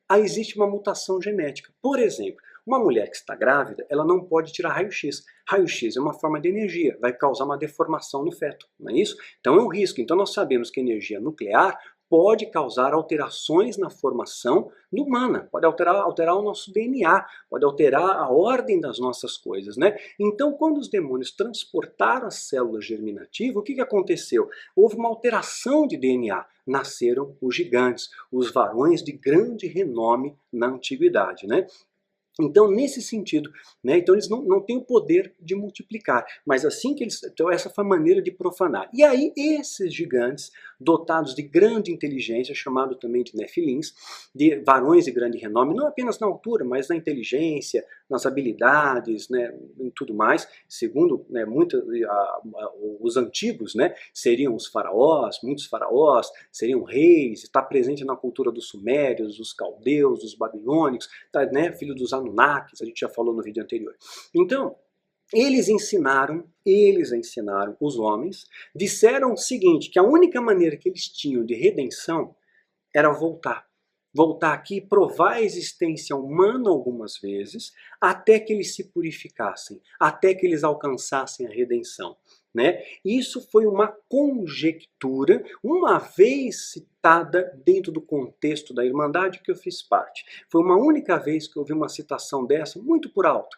aí existe uma mutação genética. Por exemplo, uma mulher que está grávida, ela não pode tirar raio-x. Raio-x é uma forma de energia, vai causar uma deformação no feto, não é isso? Então é um risco. Então nós sabemos que a energia nuclear pode causar alterações na formação humana, pode alterar o nosso DNA, pode alterar a ordem das nossas coisas, né? Então, quando os demônios transportaram a célula germinativa, o que aconteceu? Houve uma alteração de DNA, nasceram os gigantes, os varões de grande renome na antiguidade, né? Então, nesse sentido, né, então eles não têm o poder de multiplicar, mas assim que eles... Então, essa foi a maneira de profanar. E aí, esses gigantes, dotados de grande inteligência, chamado também de nefilins, de varões de grande renome, não apenas na altura, mas na inteligência, nas habilidades, né, em tudo mais, segundo, né, os antigos, né, seriam os faraós, muitos faraós, seriam reis, está presente na cultura dos sumérios, dos caldeus, dos babilônicos, tá, né, filho dos Anunnakis, a gente já falou no vídeo anterior. Então, eles ensinaram os homens, disseram o seguinte, que a única maneira que eles tinham de redenção era voltar. Voltar aqui e provar a existência humana algumas vezes, até que eles se purificassem, até que eles alcançassem a redenção. Né? Isso foi uma conjectura, uma vez citada dentro do contexto da Irmandade que eu fiz parte. Foi uma única vez que eu vi uma citação dessa, muito por alto,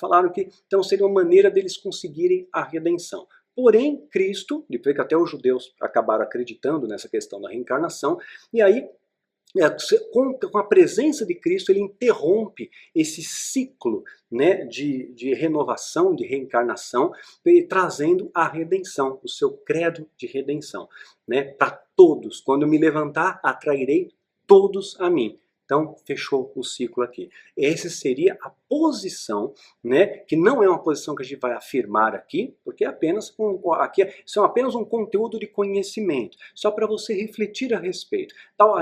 falaram que então seria uma maneira deles conseguirem a redenção. Porém, Cristo, depois que até os judeus acabaram acreditando nessa questão da reencarnação, e aí com a presença de Cristo, ele interrompe esse ciclo, né, de renovação, de reencarnação, trazendo a redenção, o seu credo de redenção, né, para todos. Quando eu me levantar, atrairei todos a mim. Então, fechou o ciclo aqui. Essa seria a posição, né, que não é uma posição que a gente vai afirmar aqui, porque isso é apenas um conteúdo de conhecimento, só para você refletir a respeito.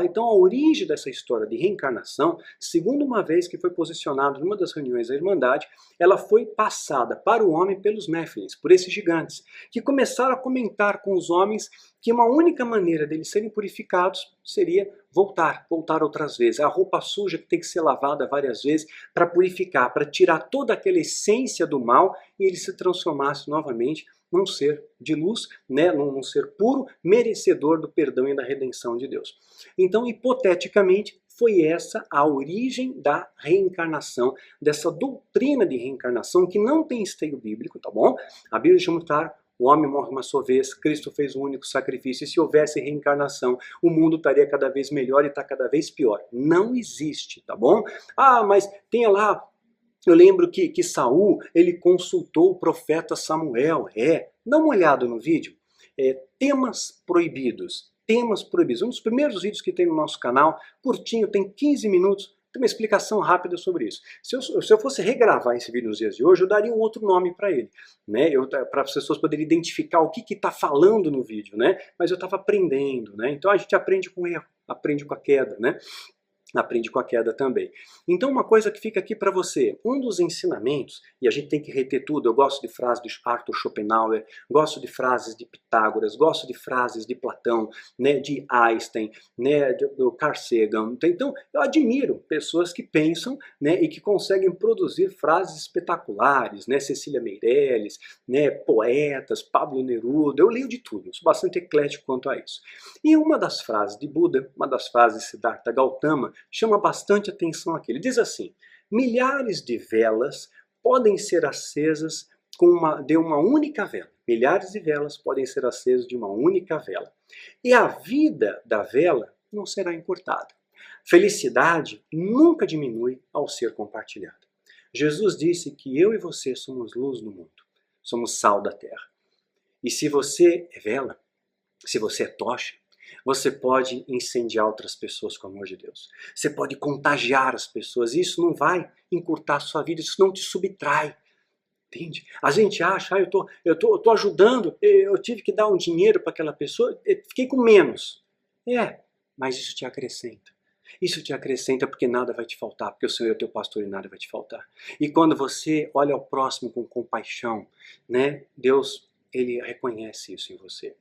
Então, a origem dessa história de reencarnação, segundo uma vez que foi posicionado numa das reuniões da Irmandade, ela foi passada para o homem pelos Néfilins, por esses gigantes, que começaram a comentar com os homens que uma única maneira deles serem purificados seria voltar outras vezes. A roupa suja que tem que ser lavada várias vezes para purificar, para tirar toda aquela essência do mal e ele se transformasse novamente num ser de luz, né, num ser puro, merecedor do perdão e da redenção de Deus. Então, hipoteticamente, foi essa a origem da reencarnação, dessa doutrina de reencarnação que não tem esteio bíblico, tá bom? A Bíblia deixa muito claro, o homem morre uma só vez, Cristo fez um único sacrifício, e se houvesse reencarnação, o mundo estaria cada vez melhor e está cada vez pior. Não existe, tá bom? Ah, mas tenha lá, eu lembro que Saul, ele consultou o profeta Samuel. Dá uma olhada no vídeo. Temas proibidos. Temas proibidos. Um dos primeiros vídeos que tem no nosso canal, curtinho, tem 15 minutos, tem uma explicação rápida sobre isso. Se eu fosse regravar esse vídeo nos dias de hoje, eu daria um outro nome para ele, né? Para as pessoas poderem identificar o que está falando no vídeo, né? Mas eu estava aprendendo, né? Então a gente aprende com erro, aprende com a queda, né? Aprende com a queda também. Então uma coisa que fica aqui para você, um dos ensinamentos, e a gente tem que reter tudo, eu gosto de frases de Arthur Schopenhauer, gosto de frases de Pitágoras, gosto de frases de Platão, né, de Einstein, né, do Carl Sagan. Então eu admiro pessoas que pensam, né, e que conseguem produzir frases espetaculares, né, Cecília Meirelles, né, poetas, Pablo Neruda, eu leio de tudo, eu sou bastante eclético quanto a isso. E uma das frases de Buda, uma das frases de Siddhartha Gautama, chama bastante atenção aqui. Ele diz assim: milhares de velas podem ser acesas de uma única vela. Milhares de velas podem ser acesas de uma única vela. E a vida da vela não será encurtada. Felicidade nunca diminui ao ser compartilhada. Jesus disse que eu e você somos luz no mundo, somos sal da terra. E se você é vela, se você é tocha, você pode incendiar outras pessoas com o amor de Deus. Você pode contagiar as pessoas. Isso não vai encurtar a sua vida, isso não te subtrai. Entende? A gente acha, eu tô ajudando, eu tive que dar um dinheiro para aquela pessoa, fiquei com menos. Mas isso te acrescenta. Isso te acrescenta porque nada vai te faltar, porque o Senhor é o teu pastor e nada vai te faltar. E quando você olha ao próximo com compaixão, né, Deus, Ele reconhece isso em você.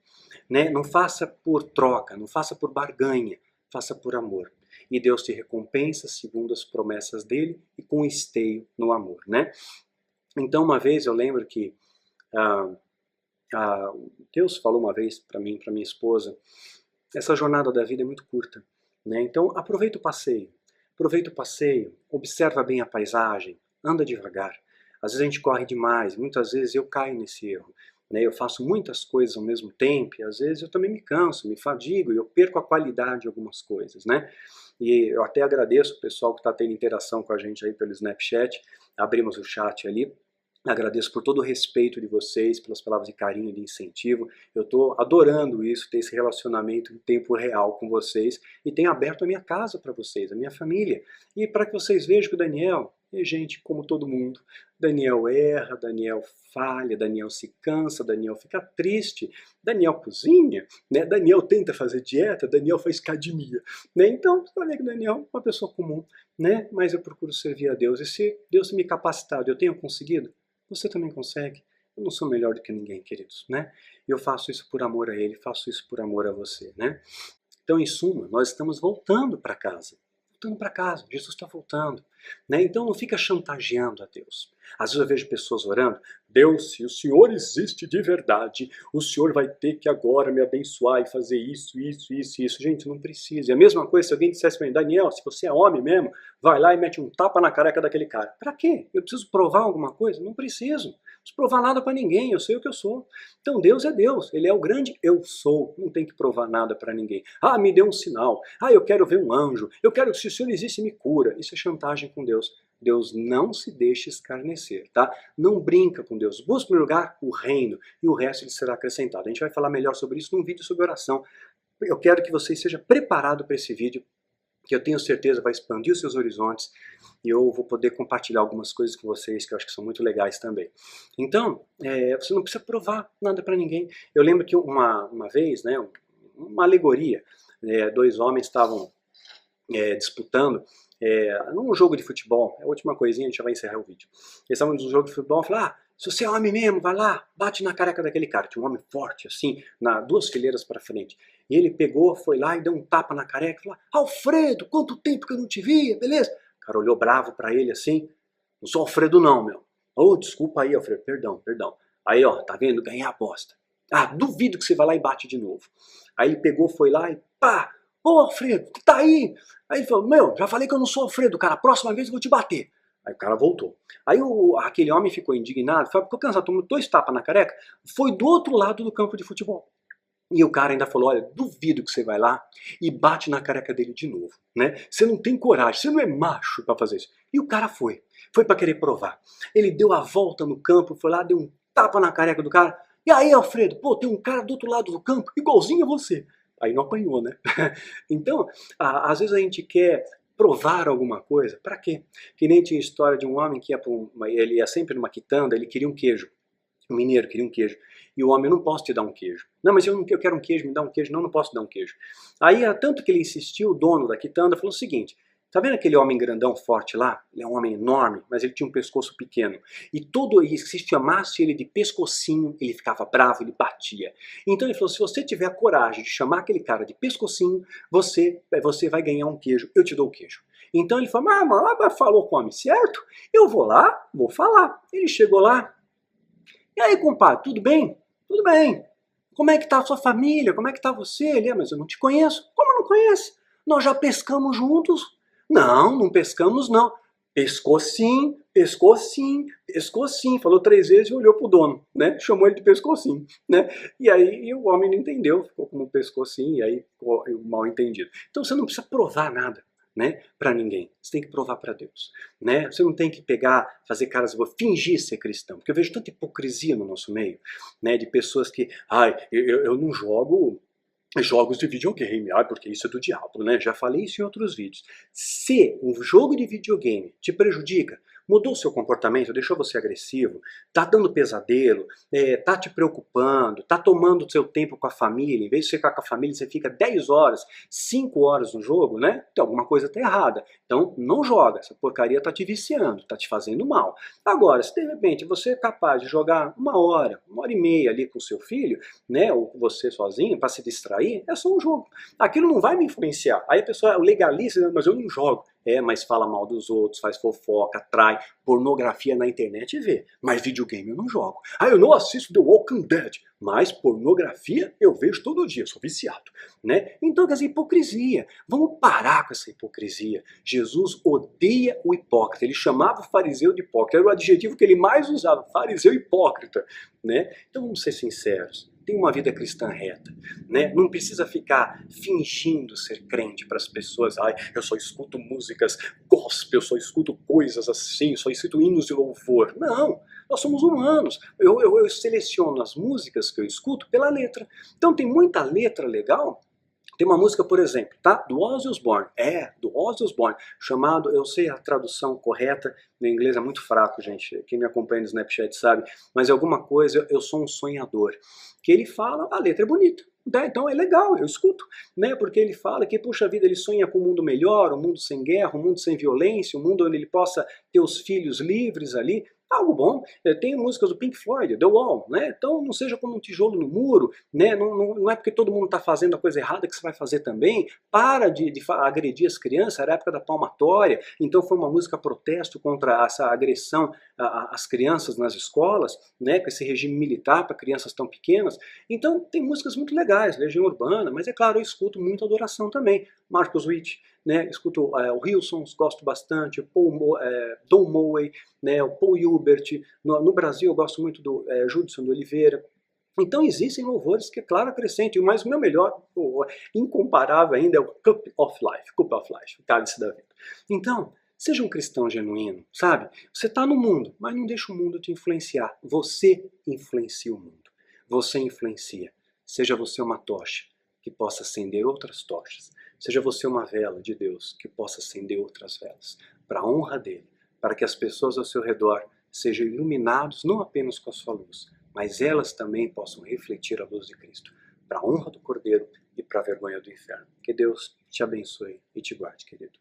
Né? Não faça por troca, não faça por barganha, faça por amor. E Deus te recompensa segundo as promessas dele e com esteio no amor. Né? Então uma vez eu lembro que Deus falou uma vez para mim, para minha esposa, essa jornada da vida é muito curta. Né? Então aproveita o passeio, observa bem a paisagem, anda devagar. Às vezes a gente corre demais, muitas vezes eu caio nesse erro. Né? Eu faço muitas coisas ao mesmo tempo e às vezes eu também me canso, me fadigo e eu perco a qualidade de algumas coisas. Né? E eu até agradeço o pessoal que está tendo interação com a gente aí pelo Snapchat, abrimos o chat ali. Agradeço por todo o respeito de vocês, pelas palavras de carinho, de incentivo. Eu estou adorando isso, ter esse relacionamento em tempo real com vocês e tenho aberto a minha casa para vocês, a minha família. E para que vocês vejam que o Daniel é gente como todo mundo. Daniel erra, Daniel falha, Daniel se cansa, Daniel fica triste, Daniel cozinha, né? Daniel tenta fazer dieta, Daniel faz academia. Né? Então, você vai ver que o Daniel é uma pessoa comum, né? Mas eu procuro servir a Deus. E se Deus me capacitado, eu tenho conseguido, você também consegue. Eu não sou melhor do que ninguém, queridos, né? Eu faço isso por amor a Ele, faço isso por amor a você, né? Então, em suma, nós estamos voltando para casa. Voltando para casa, Jesus está voltando. Né? Então não fica chantageando a Deus. Às vezes eu vejo pessoas orando, Deus, se o Senhor existe de verdade, o Senhor vai ter que agora me abençoar e fazer isso, isso, isso, isso. Gente, não precisa. E a mesma coisa se alguém dissesse para mim, Daniel, se você é homem mesmo, vai lá e mete um tapa na careca daquele cara. Para quê? Eu preciso provar alguma coisa? Não preciso. Não preciso provar nada para ninguém, eu sei o que eu sou. Então Deus é Deus, Ele é o grande eu sou, não tem que provar nada para ninguém. Ah, me dê um sinal, eu quero ver um anjo, eu quero que se o Senhor existe me cura. Isso é chantagem com Deus. Deus não se deixa escarnecer, tá? Não brinca com Deus. Busca, em primeiro lugar, o reino e o resto lhe será acrescentado. A gente vai falar melhor sobre isso num vídeo sobre oração. Eu quero que você esteja preparado para esse vídeo, que eu tenho certeza vai expandir os seus horizontes e eu vou poder compartilhar algumas coisas com vocês que eu acho que são muito legais também. Então, você não precisa provar nada para ninguém. Eu lembro que uma vez, né, uma alegoria, dois homens estavam disputando num jogo de futebol. É a última coisinha, a gente já vai encerrar o vídeo. Eles estavam num jogo de futebol e falaram, se você é homem mesmo, vai lá, bate na careca daquele cara. Tinha um homem forte, assim, duas fileiras para frente. E ele pegou, foi lá e deu um tapa na careca e falou, Alfredo, quanto tempo que eu não te via, beleza? O cara olhou bravo para ele assim, não sou Alfredo não, meu. Oh, desculpa aí, Alfredo, perdão. Aí, ó, tá vendo? Ganhei a aposta. Ah, duvido que você vai lá e bate de novo. Aí ele pegou, foi lá e pá! Ô, Alfredo, tá aí? Aí ele falou, já falei que eu não sou Alfredo, cara, a próxima vez eu vou te bater. Aí o cara voltou. Aí aquele homem ficou indignado, falou, ficou cansado, tomou 2 tapas na careca, foi do outro lado do campo de futebol. E o cara ainda falou, olha, duvido que você vai lá e bate na careca dele de novo, né? Você não tem coragem, você não é macho pra fazer isso. E o cara foi pra querer provar. Ele deu a volta no campo, foi lá, deu um tapa na careca do cara. E aí, Alfredo, pô, tem um cara do outro lado do campo, igualzinho a você. Aí não apanhou, né? Então, às vezes a gente quer provar alguma coisa, pra quê? Que nem tinha história de um homem que ele ia sempre numa quitanda, ele queria um queijo. O mineiro queria um queijo. E o homem, eu não posso te dar um queijo. Não, mas eu quero um queijo, me dá um queijo. Não, não posso dar um queijo. Aí, tanto que ele insistiu, o dono da quitanda falou o seguinte, Tá vendo aquele homem grandão forte lá? Ele é um homem enorme, mas ele tinha um pescoço pequeno. E todo isso, se chamasse ele de pescocinho, ele ficava bravo, ele batia. Então ele falou, se você tiver a coragem de chamar aquele cara de pescocinho, você vai ganhar um queijo, eu te dou o queijo. Então ele falou, mas falou com o homem certo, eu vou lá, vou falar. Ele chegou lá, e aí compadre, tudo bem? Tudo bem. Como é que tá a sua família? Como é que tá você? Ele, mas eu não te conheço. Como não conhece? Nós já pescamos juntos. Não, não pescamos não. Pescou sim, pescou sim, pescou sim. Falou 3 vezes e olhou pro dono, né? Chamou ele de pescou sim, né? E aí o homem não entendeu, ficou como pescou sim, e aí ficou mal entendido. Então você não precisa provar nada, né, para ninguém. Você tem que provar para Deus, né? Você não tem que pegar, fazer caras, fingir ser cristão, porque eu vejo tanta hipocrisia no nosso meio, né, de pessoas que, eu não jogo jogos de videogame, porque isso é do diabo, né? Já falei isso em outros vídeos. Se um jogo de videogame te prejudica, mudou o seu comportamento, deixou você agressivo, tá dando pesadelo, tá te preocupando, tá tomando seu tempo com a família, em vez de ficar com a família, você fica 10 horas, 5 horas no jogo, né? Então alguma coisa tá errada. Então não joga, essa porcaria tá te viciando, tá te fazendo mal. Agora, se de repente você é capaz de jogar 1 hora, 1 hora e meia ali com o seu filho, né, ou você sozinho, para se distrair, é só um jogo. Aquilo não vai me influenciar. Aí a pessoa legaliza, mas eu não jogo. Mas fala mal dos outros, faz fofoca, trai, pornografia na internet e vê. Mas videogame eu não jogo. Eu não assisto The Walking Dead, mas pornografia eu vejo todo dia, sou viciado, né? Então, quer dizer, hipocrisia. Vamos parar com essa hipocrisia. Jesus odeia o hipócrita. Ele chamava o fariseu de hipócrita. Era o adjetivo que ele mais usava, fariseu hipócrita, né? Então vamos ser sinceros. Tem uma vida cristã reta, né? Não precisa ficar fingindo ser crente para as pessoas. Eu só escuto músicas gospel, eu só escuto coisas assim, só escuto hinos de louvor. Não, nós somos humanos. Eu seleciono as músicas que eu escuto pela letra. Então tem muita letra legal. Tem uma música, por exemplo, tá? Do Ozzy Osbourne. Do Ozzy Osbourne. Chamado, eu sei a tradução correta, no inglês é muito fraco, gente. Quem me acompanha no Snapchat sabe. Mas é alguma coisa, eu sou um sonhador. Que ele fala, a letra é bonita. Né? Então é legal, eu escuto. Né? Porque ele fala que, puxa vida, ele sonha com um mundo melhor, um mundo sem guerra, um mundo sem violência, um mundo onde ele possa ter os filhos livres ali. Algo bom. Tem músicas do Pink Floyd, The Wall, né? Então não seja como um tijolo no muro, né? Não é porque todo mundo está fazendo a coisa errada que você vai fazer também. Para de agredir as crianças, era a época da palmatória, então foi uma música protesto contra essa agressão às crianças nas escolas, né? Com esse regime militar para crianças tão pequenas. Então tem músicas muito legais, Legião Urbana, mas é claro, eu escuto muito adoração também. Marcos Witt, né? Escuto o Hillsongs, gosto bastante, Don Moe, né? O Paul Hubert. No Brasil eu gosto muito do Judson de Oliveira. Então existem louvores que, claro, acrescentem, mas o meu melhor, incomparável ainda, é o Cup of Life, o cálice da vida. Então, seja um cristão genuíno, sabe? Você está no mundo, mas não deixa o mundo te influenciar. Você influencia o mundo. Você influencia. Seja você uma tocha que possa acender outras tochas. Seja você uma vela de Deus que possa acender outras velas. Para a honra dele, para que as pessoas ao seu redor sejam iluminados não apenas com a sua luz, mas elas também possam refletir a luz de Cristo, para a honra do Cordeiro e para a vergonha do inferno. Que Deus te abençoe e te guarde, querido.